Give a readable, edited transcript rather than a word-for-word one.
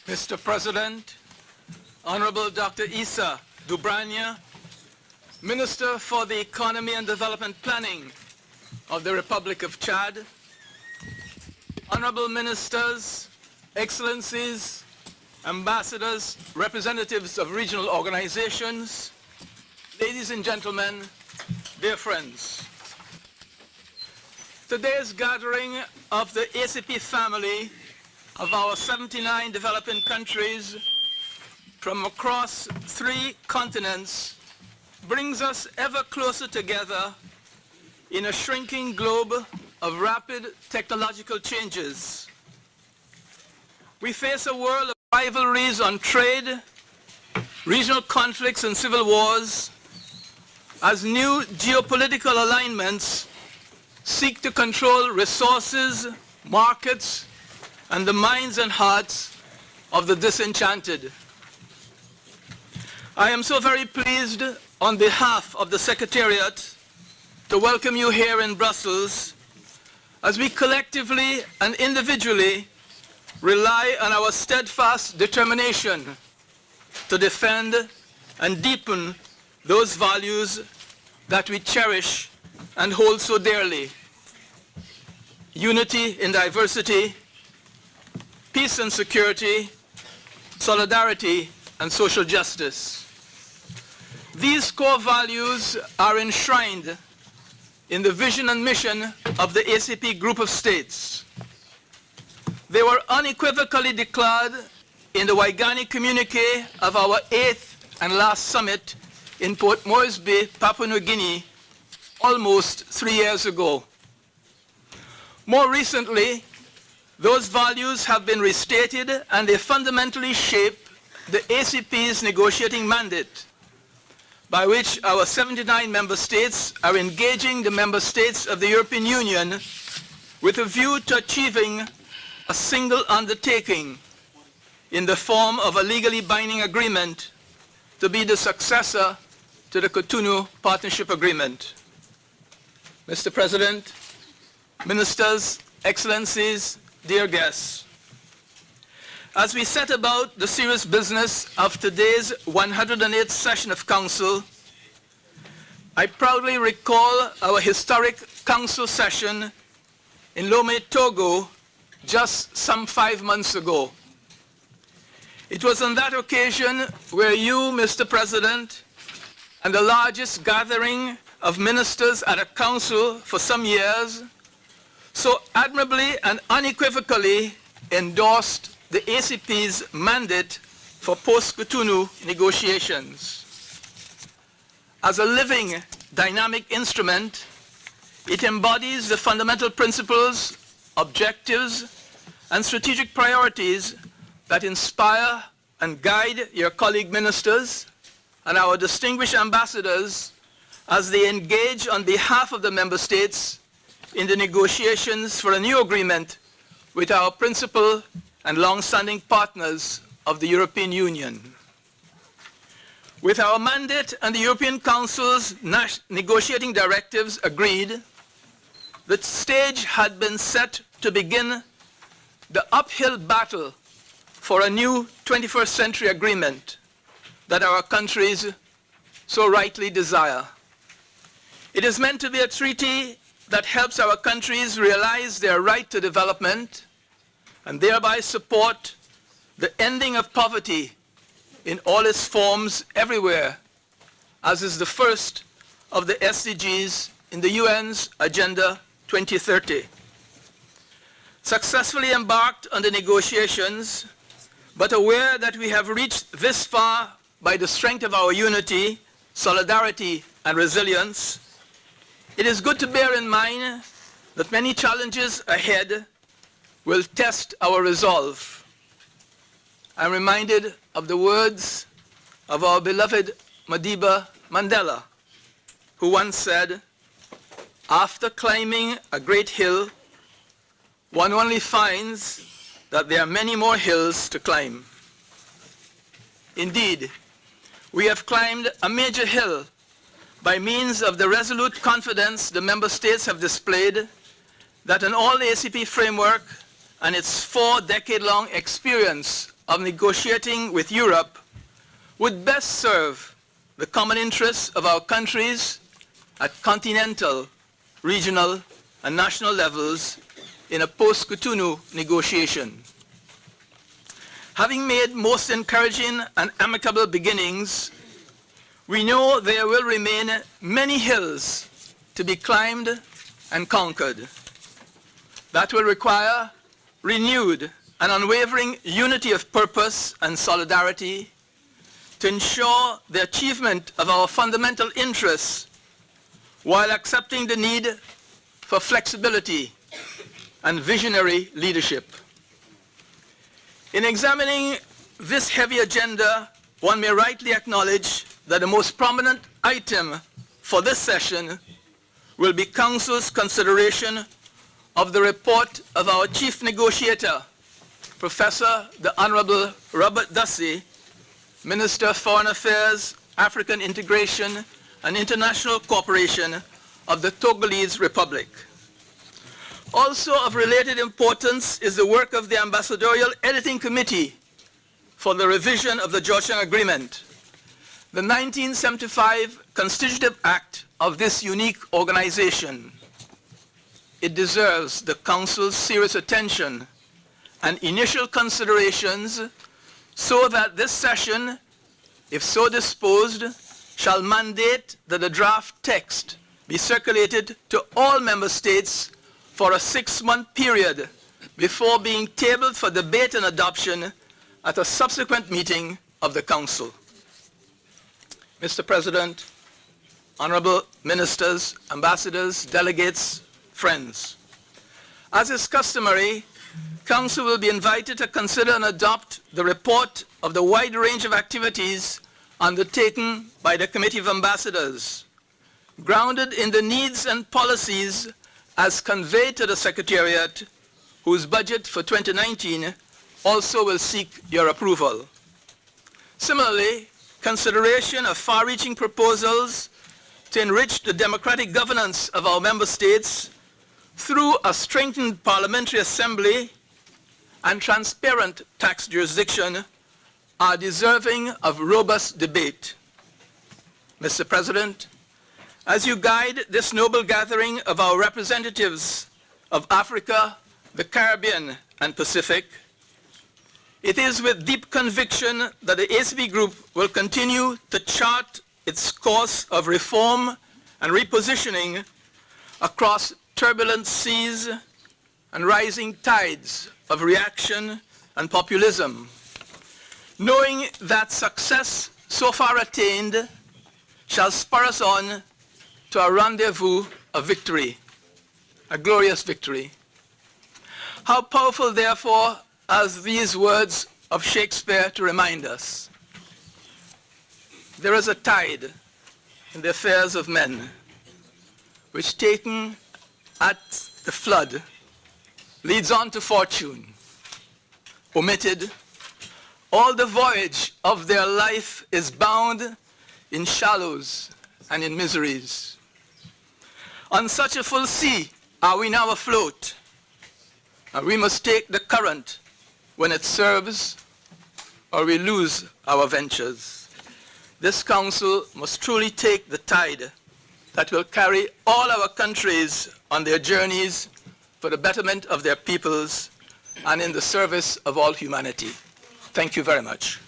Mr. President, Honorable Dr. Issa Dubrania, Minister for the Economy and Development Planning of the Republic of Chad, Honorable Ministers, Excellencies, Ambassadors, representatives of regional organizations, ladies and gentlemen, dear friends. Today's gathering of the ACP family of our 79 developing countries from across 3 continents brings us ever closer together in a shrinking globe of rapid technological changes. We face a world of rivalries on trade, regional conflicts and civil wars, as new geopolitical alignments seek to control resources, markets, and the minds and hearts of the disenchanted. I am so very pleased on behalf of the Secretariat to welcome you here in Brussels as we collectively and individually rely on our steadfast determination to defend and deepen those values that we cherish and hold so dearly: unity in diversity, peace and security, solidarity, and social justice. These core values are enshrined in the vision and mission of the ACP Group of States. They were unequivocally declared in the Waigani communique of our 8th and last summit in Port Moresby, Papua New Guinea, almost 3 years ago. More recently, those values have been restated and they fundamentally shape the ACP's negotiating mandate, by which our 79 member states are engaging the member states of the European Union with a view to achieving a single undertaking in the form of a legally binding agreement to be the successor to the Cotonou Partnership Agreement. Mr. President, Ministers, Excellencies, dear guests, as we set about the serious business of today's 108th session of Council, I proudly recall our historic Council session in Lomé, Togo, just some 5 months ago. It was on that occasion where you, Mr. President, and the largest gathering of ministers at a council for some years, so admirably and unequivocally endorsed the ACP's mandate for post-Cotonou negotiations. As a living, dynamic instrument, it embodies the fundamental principles, objectives, and strategic priorities that inspire and guide your colleague ministers and our distinguished ambassadors as they engage on behalf of the member states in the negotiations for a new agreement with our principal and long-standing partners of the European Union. With our mandate and the European Council's negotiating directives agreed, the stage had been set to begin the uphill battle for a new 21st century agreement that our countries so rightly desire. It is meant to be a treaty that helps our countries realize their right to development and thereby support the ending of poverty in all its forms everywhere, as is the first of the SDGs in the UN's Agenda 2030. Successfully embarked on the negotiations, but aware that we have reached this far by the strength of our unity, solidarity, and resilience, it is good to bear in mind that many challenges ahead will test our resolve. I'm reminded of the words of our beloved Madiba Mandela, who once said, "After climbing a great hill, one only finds that there are many more hills to climb." Indeed, we have climbed a major hill by means of the resolute confidence the member states have displayed that an all-ACP framework and its 4-decade-long experience of negotiating with Europe would best serve the common interests of our countries at continental, regional, and national levels in a post-Cotonou negotiation. Having made most encouraging and amicable beginnings, we know there will remain many hills to be climbed and conquered. That will require renewed and unwavering unity of purpose and solidarity to ensure the achievement of our fundamental interests while accepting the need for flexibility and visionary leadership. In examining this heavy agenda, one may rightly acknowledge that the most prominent item for this session will be Council's consideration of the report of our chief negotiator, Professor the Honorable Robert Dussey, Minister of Foreign Affairs, African Integration and International Cooperation of the Togolese Republic. Also of related importance is the work of the Ambassadorial Editing Committee for the revision of the Georgetown Agreement, the 1975 Constitutive Act of this unique organization. It deserves the Council's serious attention and initial considerations so that this session, if so disposed, shall mandate that the draft text be circulated to all member states for a 6-month period before being tabled for debate and adoption at a subsequent meeting of the Council. Mr. President, honorable ministers, ambassadors, delegates, friends, as is customary, Council will be invited to consider and adopt the report of the wide range of activities undertaken by the Committee of Ambassadors, grounded in the needs and policies as conveyed to the Secretariat, whose budget for 2019 also will seek your approval. Similarly, consideration of far-reaching proposals to enrich the democratic governance of our member states through a strengthened parliamentary assembly and transparent tax jurisdiction are deserving of robust debate. Mr. President, as you guide this noble gathering of our representatives of Africa, the Caribbean, and Pacific, it is with deep conviction that the ACP Group will continue to chart its course of reform and repositioning across turbulent seas and rising tides of reaction and populism, knowing that success so far attained shall spur us on to a rendezvous of victory, a glorious victory. How powerful, therefore, are these words of Shakespeare to remind us. There is a tide in the affairs of men, which taken at the flood leads on to fortune. Omitted, all the voyage of their life is bound in shallows and in miseries. On such a full sea are we now afloat, and we must take the current when it serves, or we lose our ventures. This Council must truly take the tide that will carry all our countries on their journeys for the betterment of their peoples and in the service of all humanity. Thank you very much.